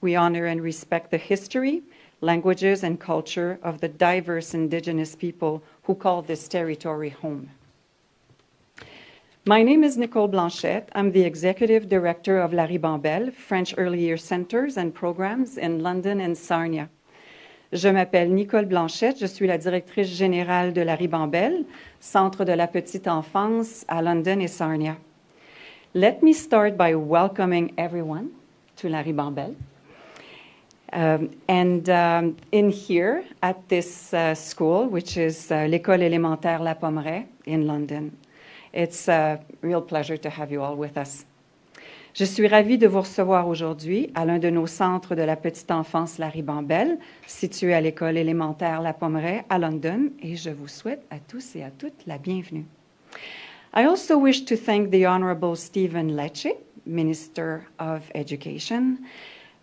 We honor and respect the history, languages, and culture of the diverse Indigenous people who call this territory home. My name is Nicole Blanchette. I'm the Executive Director of La Ribambelle, French Early Year Centers and Programs in London and Sarnia. Je m'appelle Nicole Blanchette, je suis la directrice générale de La Ribambelle, Centre de la Petite Enfance à London et Sarnia. Let me start by welcoming everyone to La Ribambelle. In here at this school, which is l'École élémentaire La Pommeraye in London. It's a real pleasure to have you all with us. Je suis ravie de vous recevoir aujourd'hui à l'un de nos centres de la petite enfance La Ribambelle, situé à l'École élémentaire La Pommeraye à London, et je vous souhaite à tous et à toutes la bienvenue. I also wish to thank the Honourable Stephen Lecce, Minister of Education,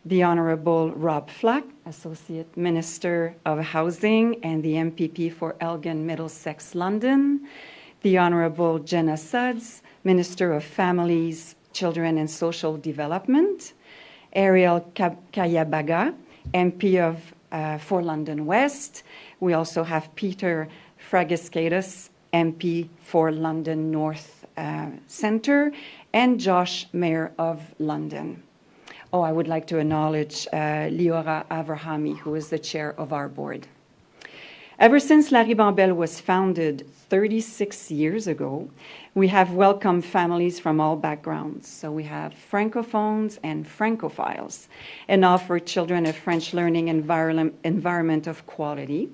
the Honourable Rob Flack, Associate Minister of Housing and the MPP for Elgin Middlesex London, the Honourable Jenna Sudds, Minister of Families, Children and Social Development, Ariel Kayabaga, MP for London West. We also have Peter Fragiskatis, MP for London North Centre, and Josh, Mayor of London. Oh, I would like to acknowledge Liora Avrahami, who is the chair of our board. Ever since La Ribambelle was founded 36 years ago, we have welcomed families from all backgrounds. So we have Francophones and Francophiles, and offer children a French learning environment of quality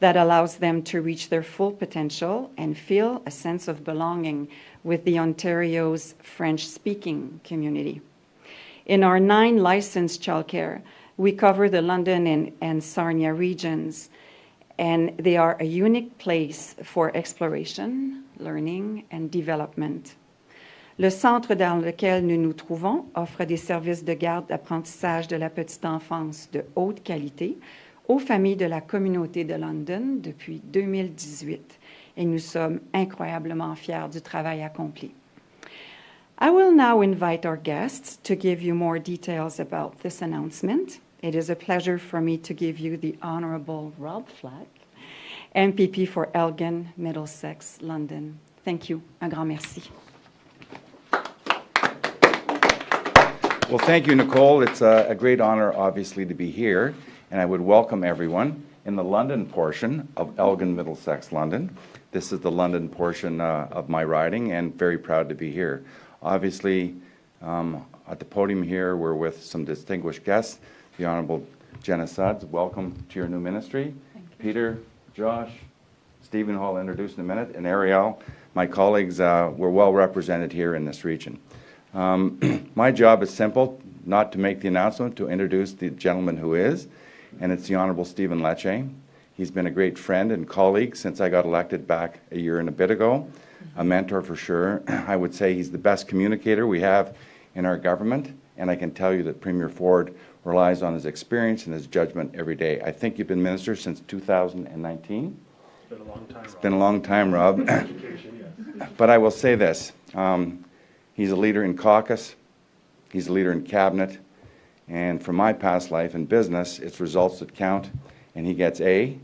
that allows them to reach their full potential and feel a sense of belonging with the Ontario's French-speaking community. In our 9 licensed childcare, we cover the London and Sarnia regions, and they are a unique place for exploration, learning, and development. Le centre dans lequel nous nous trouvons offre des services de garde d'apprentissage de la petite enfance de haute qualité aux familles de la communauté de London depuis 2018, et nous sommes incroyablement fiers du travail accompli. I will now invite our guests to give you more details about this announcement. It is a pleasure for me to give you the Honourable Rob Flack, MPP for Elgin, Middlesex, London. Thank you. Un grand merci. Well, thank you, Nicole. It's a great honor, obviously, to be here, and I would welcome everyone in the London portion of Elgin, Middlesex, London. This is the London portion of my riding, and very proud to be here. Obviously, at the podium here, we're with some distinguished guests. The Honourable Jenna Sudds, welcome to your new ministry. Peter, Josh, Stephen, who I'll introduce in a minute, and Ariel, my colleagues, were well represented here in this region. My job is simple, not to make the announcement, to introduce the gentleman who is, and it's the Honourable Stephen Lecce. He's been a great friend and colleague since I got elected back a year and a bit ago, a mentor for sure. I would say he's the best communicator we have in our government, and I can tell you that Premier Ford relies on his experience and his judgment every day. I think you've been minister since 2019. It's been a long time, Rob. It's been a long time, Rob. But I will say this. He's a leader in caucus. He's a leader in cabinet. And from my past life in business, it's results that count. And he gets a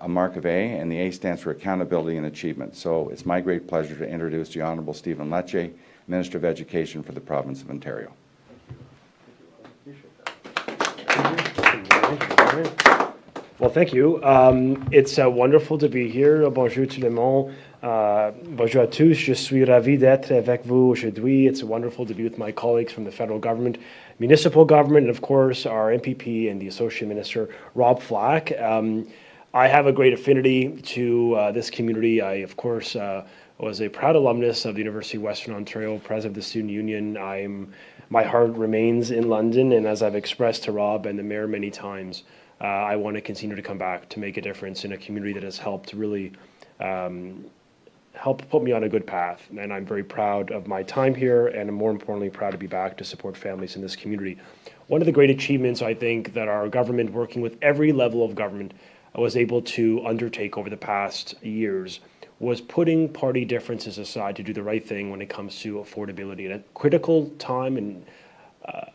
mark of A, and the A stands for accountability and achievement. So it's my great pleasure to introduce the Honourable Stephen Lecce, Minister of Education for the Province of Ontario. Well, thank you. It's wonderful to be here. Bonjour tout le monde. Bonjour à tous. Je suis ravi d'être avec vous aujourd'hui. It's wonderful to be with my colleagues from the federal government, municipal government, and of course our MPP and the Associate Minister, Rob Flack. I have a great affinity to this community. I, of course, was a proud alumnus of the University of Western Ontario, president of the Student Union. My heart remains in London, and as I've expressed to Rob and the mayor many times, I want to continue to come back to make a difference in a community that has helped really help put me on a good path. And I'm very proud of my time here, and more importantly, proud to be back to support families in this community. One of the great achievements, I think, that our government, working with every level of government, was able to undertake over the past years was putting party differences aside to do the right thing when it comes to affordability. At a critical time and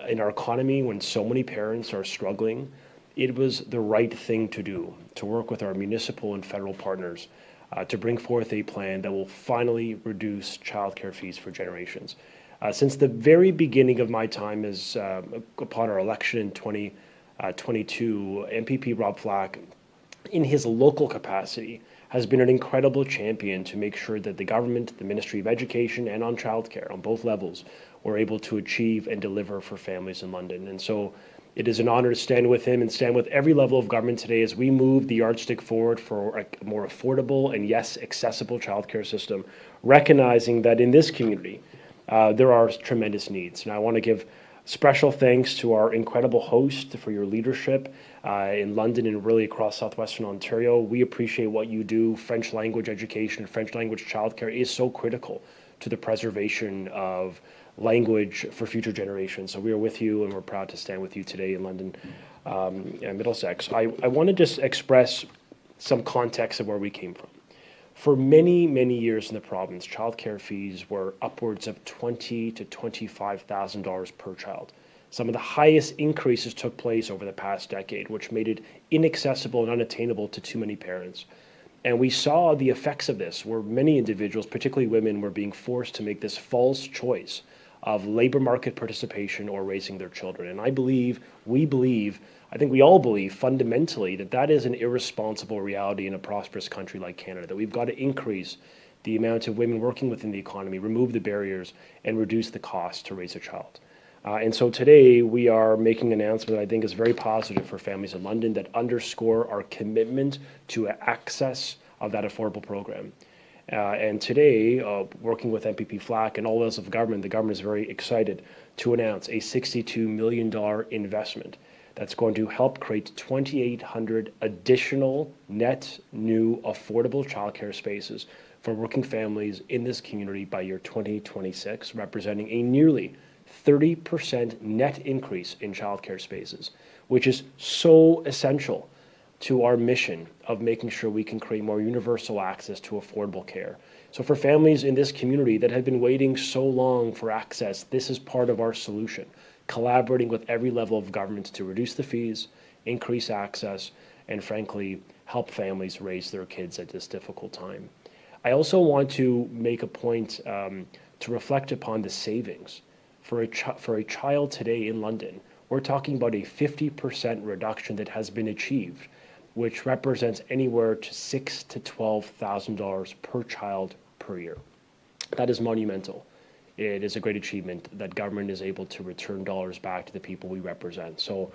in our economy, when so many parents are struggling, it was the right thing to do, to work with our municipal and federal partners to bring forth a plan that will finally reduce childcare fees for generations. Since the very beginning of my time as upon our election in 2022, MPP Rob Flack, in his local capacity, has been an incredible champion to make sure that the government, the Ministry of Education, and on childcare, on both levels, were able to achieve and deliver for families in London. And so it is an honor to stand with him and stand with every level of government today as we move the yardstick forward for a more affordable and, yes, accessible childcare system, recognizing that in this community, there are tremendous needs. And I want to give special thanks to our incredible host for your leadership in London and really across southwestern Ontario. We appreciate what you do. French language education, French language childcare is so critical to the preservation of language for future generations. So we are with you, and we're proud to stand with you today in London and Middlesex. I want to just express some context of where we came from. For many, many years in the province, childcare fees were upwards of $20,000 to $25,000 per child. Some of the highest increases took place over the past decade, which made it inaccessible and unattainable to too many parents. And we saw the effects of this, where many individuals, particularly women, were being forced to make this false choice of labor market participation or raising their children. And I think we all believe fundamentally that that is an irresponsible reality in a prosperous country like Canada, that we've got to increase the amount of women working within the economy, remove the barriers, and reduce the cost to raise a child. And so today we are making an announcement that I think is very positive for families in London that underscore our commitment to access of that affordable program. And today, working with MPP Flack and all levels of government, the government is very excited to announce a $62 million investment that's going to help create 2,800 additional net new affordable childcare spaces for working families in this community by year 2026, representing a nearly 30% net increase in childcare spaces, which is so essential to our mission of making sure we can create more universal access to affordable care. So for families in this community that have been waiting so long for access, this is part of our solution, collaborating with every level of government to reduce the fees, increase access, and frankly, help families raise their kids at this difficult time. I also want to make a point to reflect upon the savings. For a child today in London, we're talking about a 50% reduction that has been achieved, which represents anywhere to $6,000 to $12,000 per child per year. That is monumental. It is a great achievement that government is able to return dollars back to the people we represent. So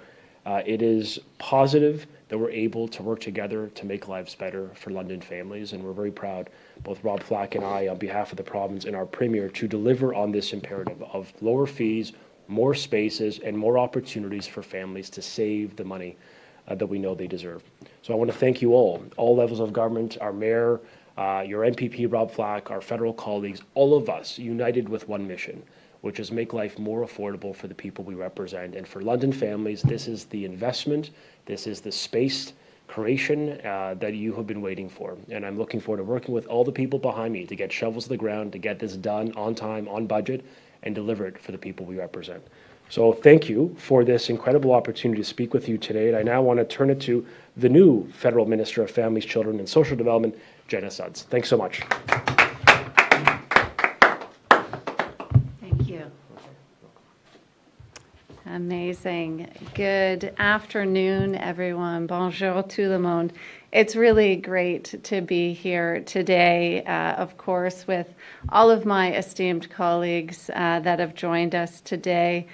it is positive that we're able to work together to make lives better for London families, and we're very proud, both Rob Flack and I, on behalf of the province and our Premier, to deliver on this imperative of lower fees, more spaces, and more opportunities for families to save the money that we know they deserve. So I want to thank you all levels of government, our Mayor, your MPP Rob Flack, our federal colleagues, all of us united with one mission, which is make life more affordable for the people we represent. And for London families, this is the investment, this is the space creation that you have been waiting for. And I'm looking forward to working with all the people behind me to get shovels to the ground, to get this done on time, on budget, and deliver it for the people we represent. So thank you for this incredible opportunity to speak with you today. And I now want to turn it to the new Federal Minister of Families, Children, and Social Development, Jenna Sudds. Thanks so much. Thank you. Amazing. Good afternoon, everyone. Bonjour tout le monde. It's really great to be here today, of course, with all of my esteemed colleagues that have joined us today.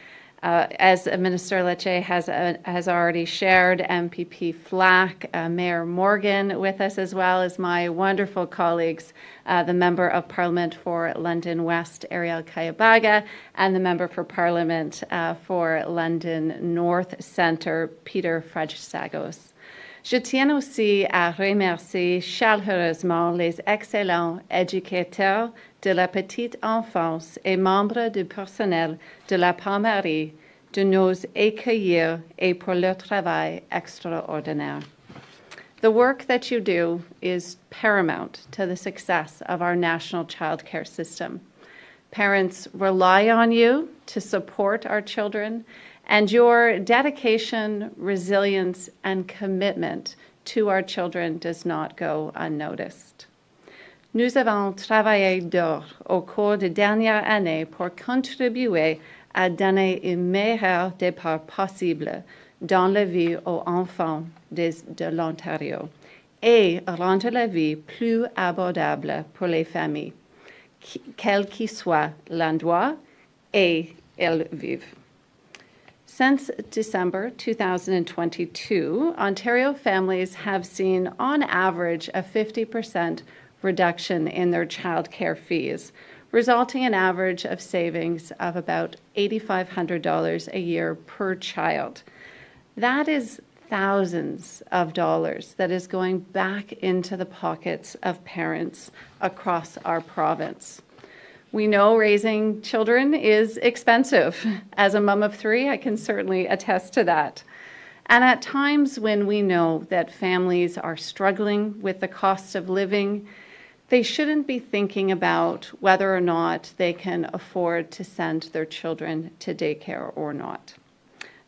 As Minister Lecce has already shared, MPP Flack, Mayor Morgan with us, as well as my wonderful colleagues, the Member of Parliament for London West, Ariel Kayabaga, and the Member for Parliament for London North Centre, Peter Fragisagos. Je tiens aussi à remercier chaleureusement les excellents éducateurs de la petite enfance et membres du personnel de la Palmerie de nous accueillir et pour leur travail extraordinaire. The work that you do is paramount to the success of our national childcare system. Parents rely on you to support our children, and your dedication, resilience, and commitment to our children does not go unnoticed. Nous avons travaillé dur au cours des dernières années pour contribuer à donner un meilleur départ possible dans la vie aux enfants de l'Ontario et rendre la vie plus abordable pour les familles, quel que soit l'endroit où elles vivent. Since December 2022, Ontario families have seen on average a 50% reduction in their childcare fees, resulting in an average of savings of about $8,500 a year per child. That is thousands of dollars that is going back into the pockets of parents across our province. We know raising children is expensive. As a mom of three, I can certainly attest to that. And at times when we know that families are struggling with the cost of living, they shouldn't be thinking about whether or not they can afford to send their children to daycare or not.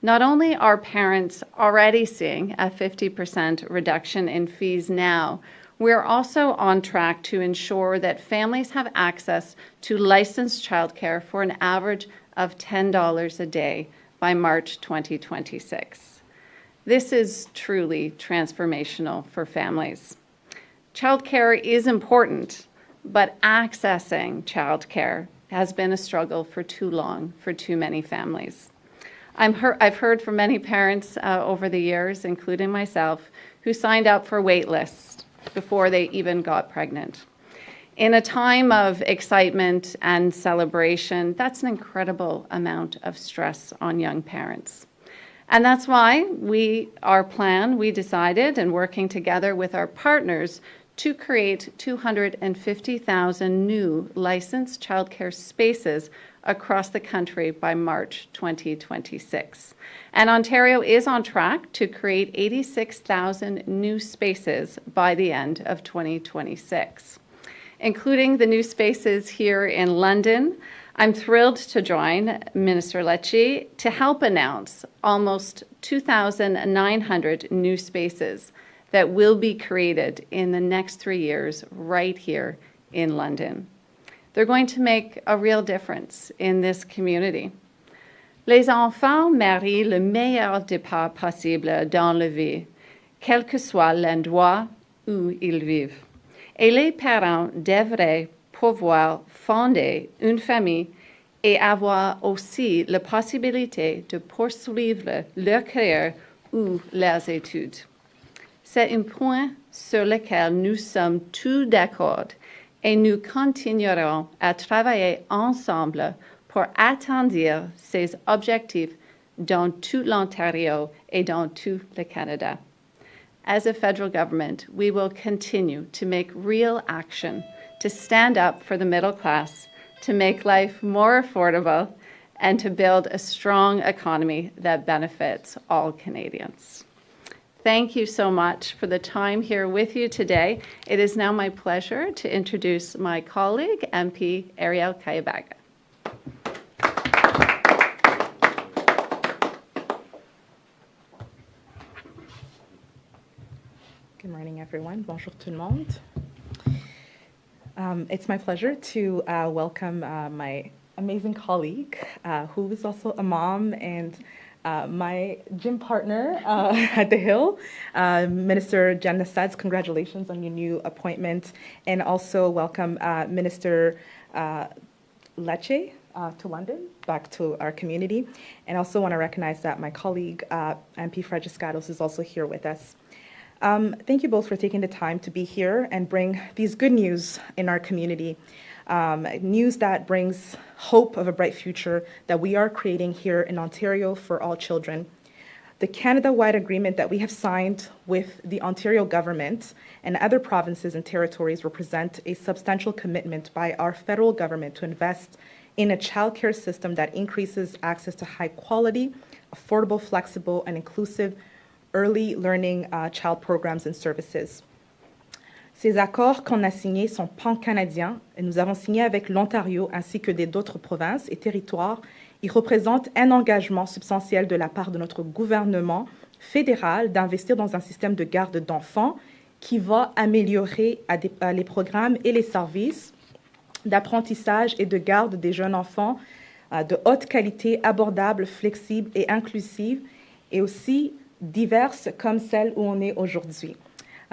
Not only are parents already seeing a 50% reduction in fees now, we're also on track to ensure that families have access to licensed childcare for an average of $10 a day by March 2026. This is truly transformational for families. Childcare is important, but accessing childcare has been a struggle for too long for too many families. I've heard from many parents over the years, including myself, who signed up for wait lists before they even got pregnant. In a time of excitement and celebration, that's an incredible amount of stress on young parents. And that's why we decided, and working together with our partners, to create 250,000 new licensed childcare spaces across the country by March 2026. And Ontario is on track to create 86,000 new spaces by the end of 2026. Including the new spaces here in London, I'm thrilled to join Minister Lecce to help announce almost 2,900 new spaces that will be created in the next 3 years right here in London. They're going to make a real difference in this community. Les enfants méritent le meilleur départ possible dans la vie, quel que soit l'endroit où ils vivent. Et les parents devraient pouvoir fonder une famille et avoir aussi la possibilité de poursuivre leur carrière ou leurs études. C'est un point sur lequel nous sommes tous d'accord et nous continuerons à travailler ensemble pour atteindre ces objectifs dans tout l'Ontario et dans tout le Canada. As a federal government, we will continue to make real action to stand up for the middle class, to make life more affordable, and to build a strong economy that benefits all Canadians. Thank you so much for the time here with you today. It is now my pleasure to introduce my colleague, MP Ariel Kayabaga. Good morning, everyone. Bonjour tout le monde. It's my pleasure to welcome my amazing colleague, who is also a mom and my gym partner at the Hill, Minister Jenna Sudds. Congratulations on your new appointment, and also welcome Minister Lecce to London, back to our community. And also want to recognize that my colleague, MP Frederick is also here with us. Thank you both for taking the time to be here and bring these good news in our community. News that brings hope of a bright future that we are creating here in Ontario for all children. The Canada-wide agreement that we have signed with the Ontario government and other provinces and territories represent a substantial commitment by our federal government to invest in a childcare system that increases access to high quality, affordable, flexible, and inclusive early learning child programs and services. Ces accords qu'on a signés sont pan-canadiens et nous avons signé avec l'Ontario ainsi que d'autres provinces et territoires. Ils représentent un engagement substantiel de la part de notre gouvernement fédéral d'investir dans un système de garde d'enfants qui va améliorer les programmes et les services d'apprentissage et de garde des jeunes enfants de haute qualité, abordables, flexibles et inclusives, et aussi diverses comme celle où on est aujourd'hui.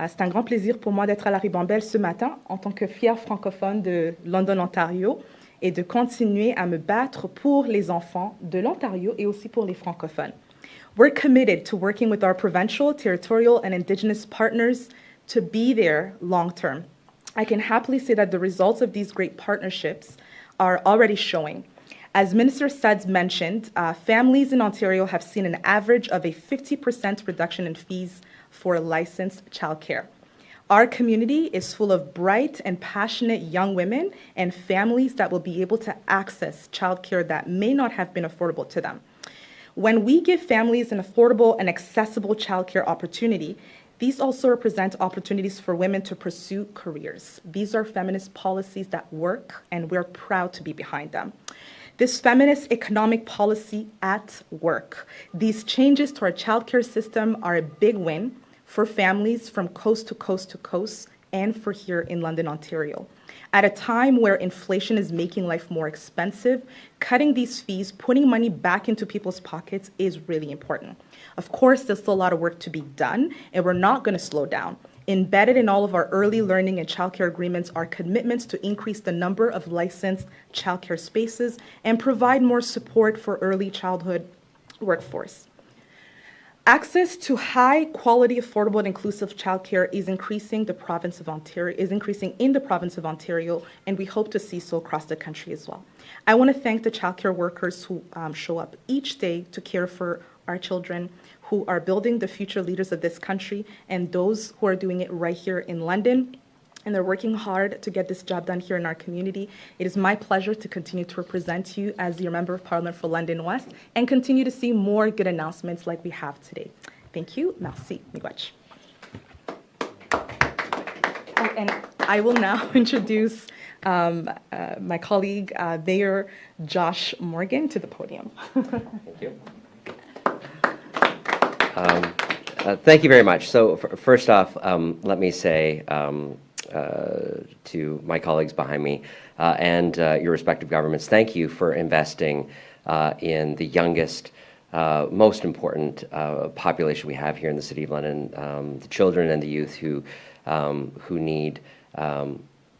C'est un grand plaisir pour moi d'être à la Ribambelle ce matin en tant que fière francophone de London, Ontario, et de continuer à me battre pour les enfants de l'Ontario et aussi pour les francophones. We're committed to working with our provincial, territorial, and Indigenous partners to be there long term. I can happily say that the results of these great partnerships are already showing. As Minister Sudds mentioned, families in Ontario have seen an average of a 50% reduction in fees for licensed childcare. Our community is full of bright and passionate young women and families that will be able to access childcare that may not have been affordable to them. When we give families an affordable and accessible childcare opportunity, these also represent opportunities for women to pursue careers. These are feminist policies that work, and we're proud to be behind them. This feminist economic policy at work. These changes to our childcare system are a big win for families from coast to coast to coast and for here in London, Ontario. At a time where inflation is making life more expensive, cutting these fees, putting money back into people's pockets is really important. Of course, there's still a lot of work to be done, and we're not going to slow down. Embedded in all of our early learning and childcare agreements are commitments to increase the number of licensed childcare spaces and provide more support for early childhood workforce. Access to high quality, affordable, and inclusive childcare is increasing in the province of Ontario, and we hope to see so across the country as well. I want to thank the childcare workers who show up each day to care for our children, who are building the future leaders of this country, and those who are doing it right here in London. And they're working hard to get this job done here in our community. It is my pleasure to continue to represent you as your Member of Parliament for London West and continue to see more good announcements like we have today. Thank you. Merci. Miigwech. Oh, and I will now introduce my colleague, Mayor Josh Morgan, to the podium. Thank you. Thank you very much. So first off, let me say to my colleagues behind me and your respective governments, thank you for investing in the youngest, most important population we have here in the City of London, the children and the youth who need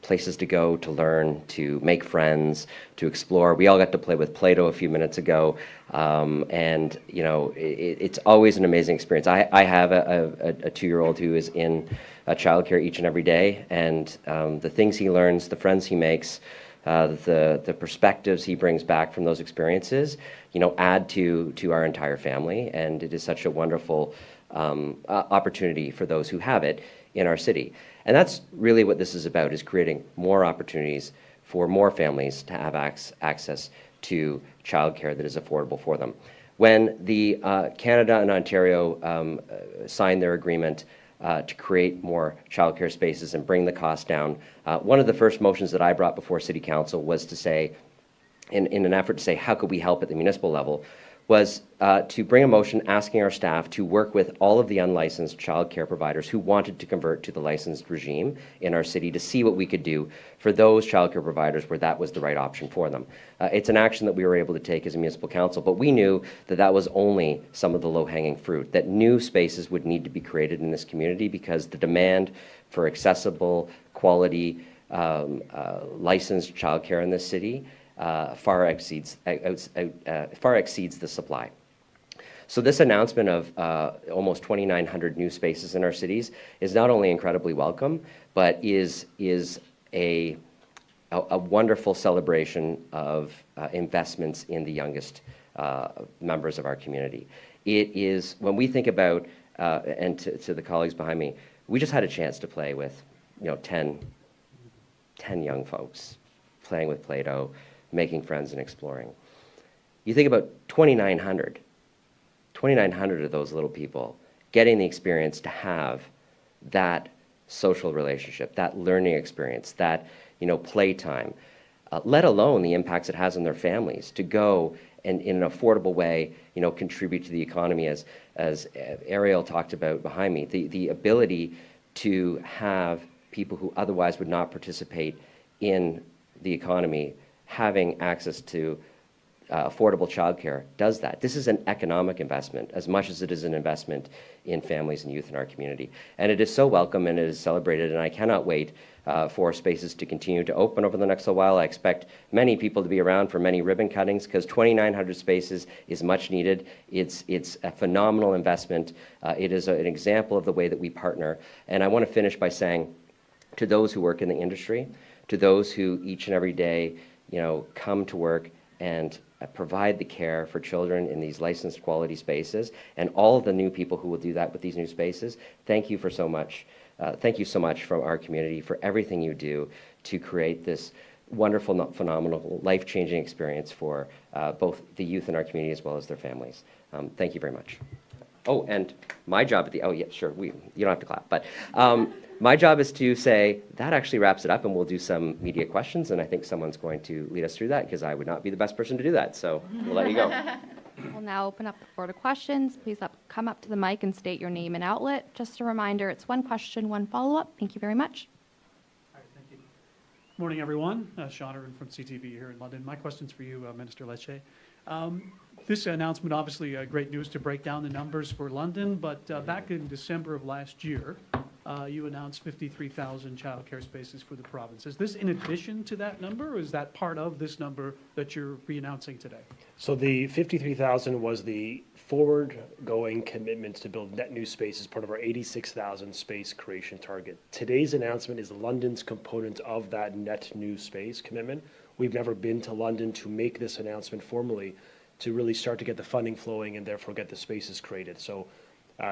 places to go, to learn, to make friends, to explore. We all got to play with Play-Doh a few minutes ago, and you know, it's always an amazing experience. I have a 2-year-old who is in childcare each and every day, and the things he learns, the friends he makes, the perspectives he brings back from those experiences, you know, add to our entire family, and it is such a wonderful opportunity for those who have it in our city. And that's really what this is about, is creating more opportunities for more families to have access to childcare that is affordable for them. When the Canada and Ontario signed their agreement to create more childcare spaces and bring the cost down, one of the first motions that I brought before City Council was to say, in an effort to say how could we help at the municipal level, was to bring a motion asking our staff to work with all of the unlicensed childcare providers who wanted to convert to the licensed regime in our city to see what we could do for those childcare providers where that was the right option for them. It's an action that we were able to take as a municipal council, but we knew that that was only some of the low-hanging fruit, that new spaces would need to be created in this community because the demand for accessible, quality, licensed childcare in this city far exceeds the supply. So this announcement of almost 2,900 new spaces in our cities is not only incredibly welcome, but is a wonderful celebration of investments in the youngest members of our community. It is, when we think about, and to the colleagues behind me, we just had a chance to play with, you know, 10 young folks playing with Play-Doh, making friends and exploring. You think about 2,900 of those little people getting the experience to have that social relationship, that learning experience, that playtime, let alone the impacts it has on their families to go and in an affordable way, contribute to the economy as Ariel talked about behind me, the ability to have people who otherwise would not participate in the economy having access to affordable childcare does that. This is an economic investment as much as it is an investment in families and youth in our community. And it is so welcome and it is celebrated, and I cannot wait for spaces to continue to open over the next little while. I expect many people to be around for many ribbon cuttings because 2,900 spaces is much needed. It's a phenomenal investment. It is an example of the way that we partner. And I want to finish by saying to those who work in the industry, to those who each and every day, come to work and provide the care for children in these licensed quality spaces, and all of the new people who will do that with these new spaces, thank you so much from our community for everything you do to create this wonderful, phenomenal, life-changing experience for both the youth in our community as well as their families. Thank you very much. Oh, and my job at the, oh yeah, sure, you don't have to clap, but my job is to say, that actually wraps it up, and we'll do some media questions, and I think someone's going to lead us through that, because I would not be the best person to do that, so we'll let you go. We'll now open up the floor to questions. Please come up to the mic and state your name and outlet. Just a reminder, it's one question, one follow-up. Thank you very much. All right, thank you. Morning, everyone. Sean Irwin from CTV here in London. My question's for you, Minister Lecce. This announcement, obviously, great news to break down the numbers for London, but back in December of last year, you announced 53,000 childcare spaces for the province. Is this in addition to that number, or is that part of this number that you're re-announcing today? So the 53,000 was the forward-going commitment to build net new space as part of our 86,000 space creation target. Today's announcement is London's component of that net new space commitment. We've never been to London to make this announcement formally to really start to get the funding flowing and therefore get the spaces created. So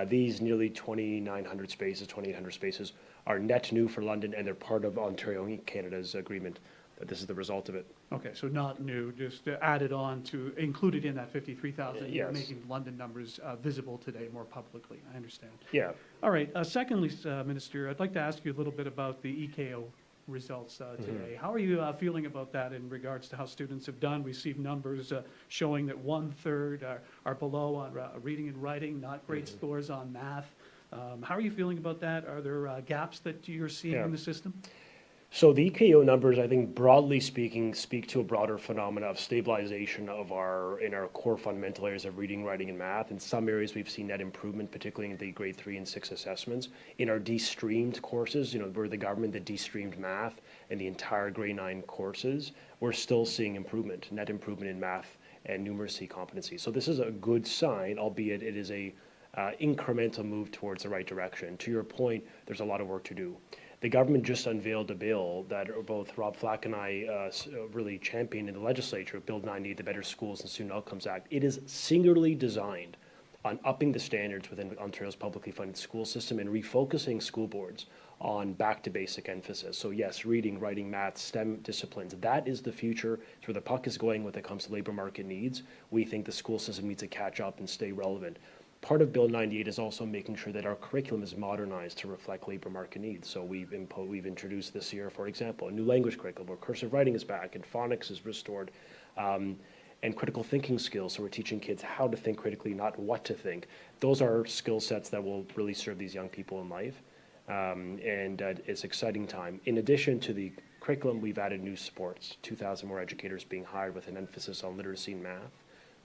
these nearly 2,900 spaces, 2,800 spaces are net new for London, and they're part of Ontario and Canada's agreement. This is the result of it. Okay, so not new, just added on to, included in that 53,000, Yes. You're making London numbers visible today more publicly. I understand. Yeah. All right, secondly, Minister, I'd like to ask you a little bit about the EKO results today. How are you feeling about that in regards to how students have done? We see numbers showing that 1/3 are below on reading and writing, not great scores on math. How are you feeling about that? Are there gaps that you're seeing in the system? So the EKO numbers, I think, broadly speaking, speak to a broader phenomena of stabilization of in our core fundamental areas of reading, writing, and math. In some areas, we've seen net improvement, particularly in the grade 3 and 6 assessments. In our de-streamed courses, we're the government that de-streamed math and the entire grade 9 courses, we're still seeing improvement, net improvement in math and numeracy competency. So this is a good sign, albeit it is a incremental move towards the right direction. To your point, there's a lot of work to do. The government just unveiled a bill that both Rob Flack and I really championed in the legislature, Bill 98, the Better Schools and Student Outcomes Act. It is singularly designed on upping the standards within Ontario's publicly funded school system and refocusing school boards on back to basic emphasis. So yes, reading, writing, math, STEM disciplines, that is the future. It's where the puck is going when it comes to labor market needs. We think the school system needs to catch up and stay relevant. Part of Bill 98 is also making sure that our curriculum is modernized to reflect labor market needs. So we've introduced this year, for example, a new language curriculum where cursive writing is back and phonics is restored, and critical thinking skills. So we're teaching kids how to think critically, not what to think. Those are skill sets that will really serve these young people in life, and it's an exciting time. In addition to the curriculum, we've added new supports, 2,000 more educators being hired with an emphasis on literacy and math.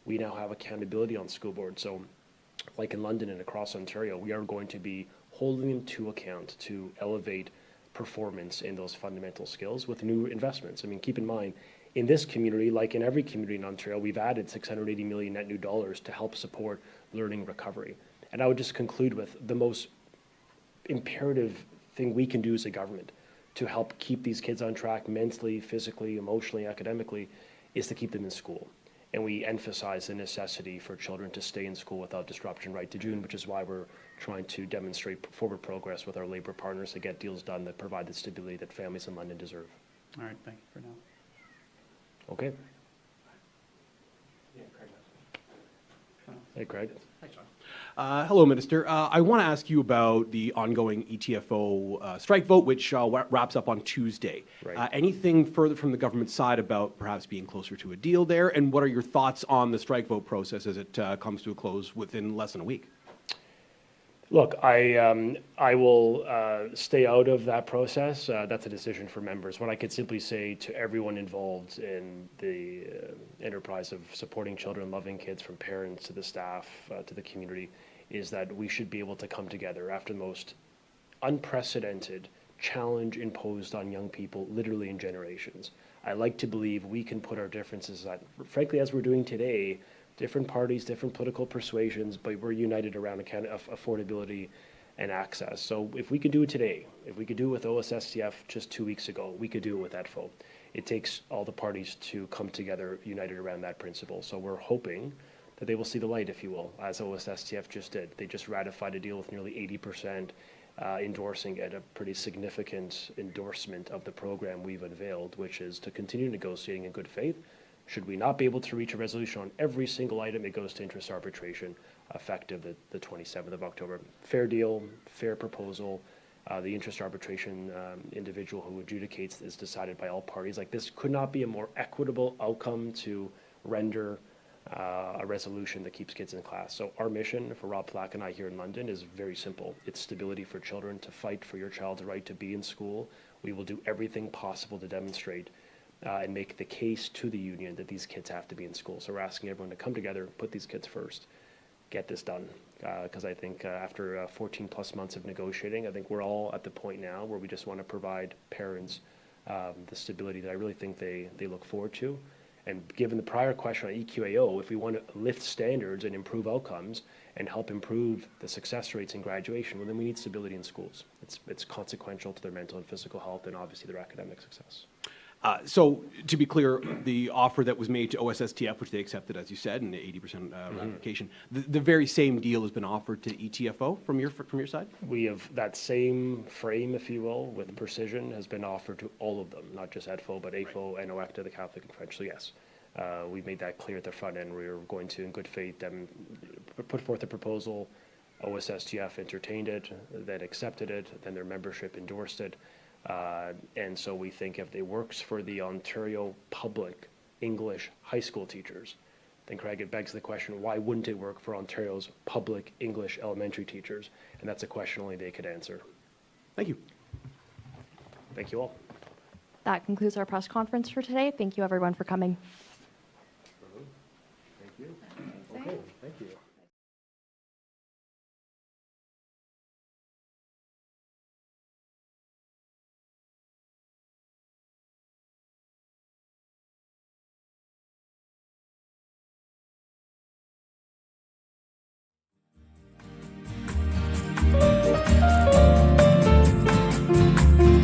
We now have accountability on school boards. So like in London and across Ontario, we are going to be holding them to account to elevate performance in those fundamental skills with new investments. I mean, keep in mind, in this community, like in every community in Ontario, we've added $680 million net new dollars to help support learning recovery. And I would just conclude with the most imperative thing we can do as a government to help keep these kids on track mentally, physically, emotionally, academically, is to keep them in school. And we emphasize the necessity for children to stay in school without disruption right to June, which is why we're trying to demonstrate forward progress with our labor partners to get deals done that provide the stability that families in London deserve. All right, thank you for now. Okay. Hey, Craig. Hi, Hello, Minister. I want to ask you about the ongoing ETFO strike vote, which wraps up on Tuesday. Right. Anything further from the government side about perhaps being closer to a deal there? And what are your thoughts on the strike vote process as it comes to a close within less than a week? Look, I will stay out of that process. That's a decision for members. What I could simply say to everyone involved in the enterprise of supporting children, loving kids, from parents to the staff to the community, is that we should be able to come together after the most unprecedented challenge imposed on young people, literally in generations. I like to believe we can put our differences aside, frankly, as we're doing today. Different parties, different political persuasions, but we're united around a kind of affordability and access. So if we could do it today, if we could do it with OSSTF just 2 weeks ago, we could do it with ETFO. It takes all the parties to come together united around that principle. So we're hoping that they will see the light, if you will, as OSSTF just did. They just ratified a deal with nearly 80% endorsing it, a pretty significant endorsement of the program we've unveiled, which is to continue negotiating in good faith. Should we not be able to reach a resolution on every single item, it goes to interest arbitration, effective the 27th of October. Fair deal, fair proposal. The interest arbitration individual who adjudicates is decided by all parties. Like, this could not be a more equitable outcome to render a resolution that keeps kids in class. So our mission for Rob Flack and I here in London is very simple. It's stability for children, to fight for your child's right to be in school. We will do everything possible to demonstrate and make the case to the union that these kids have to be in school. So we're asking everyone to come together, put these kids first, get this done. Because I think after 14 plus months of negotiating, I think we're all at the point now where we just want to provide parents the stability that I really think they look forward to. And given the prior question on EQAO, if we want to lift standards and improve outcomes and help improve the success rates in graduation, well, then we need stability in schools. It's consequential to their mental and physical health and obviously their academic success. So, to be clear, the offer that was made to OSSTF, which they accepted, as you said, and the 80% ratification, the very same deal has been offered to ETFO from your side? We have that same frame, if you will, with precision, has been offered to all of them, not just ETFO, but AFO and OECTA, the Catholic and French. So yes, we made that clear at the front end. We were going to, in good faith, put forth a proposal. OSSTF entertained it, then accepted it, then their membership endorsed it. And so we think if it works for the Ontario public English high school teachers, then Craig, it begs the question, why wouldn't it work for Ontario's public English elementary teachers? And that's a question only they could answer. Thank you. Thank you all. That concludes our press conference for today. Thank you, everyone, for coming. Thank you. Okay, thank you.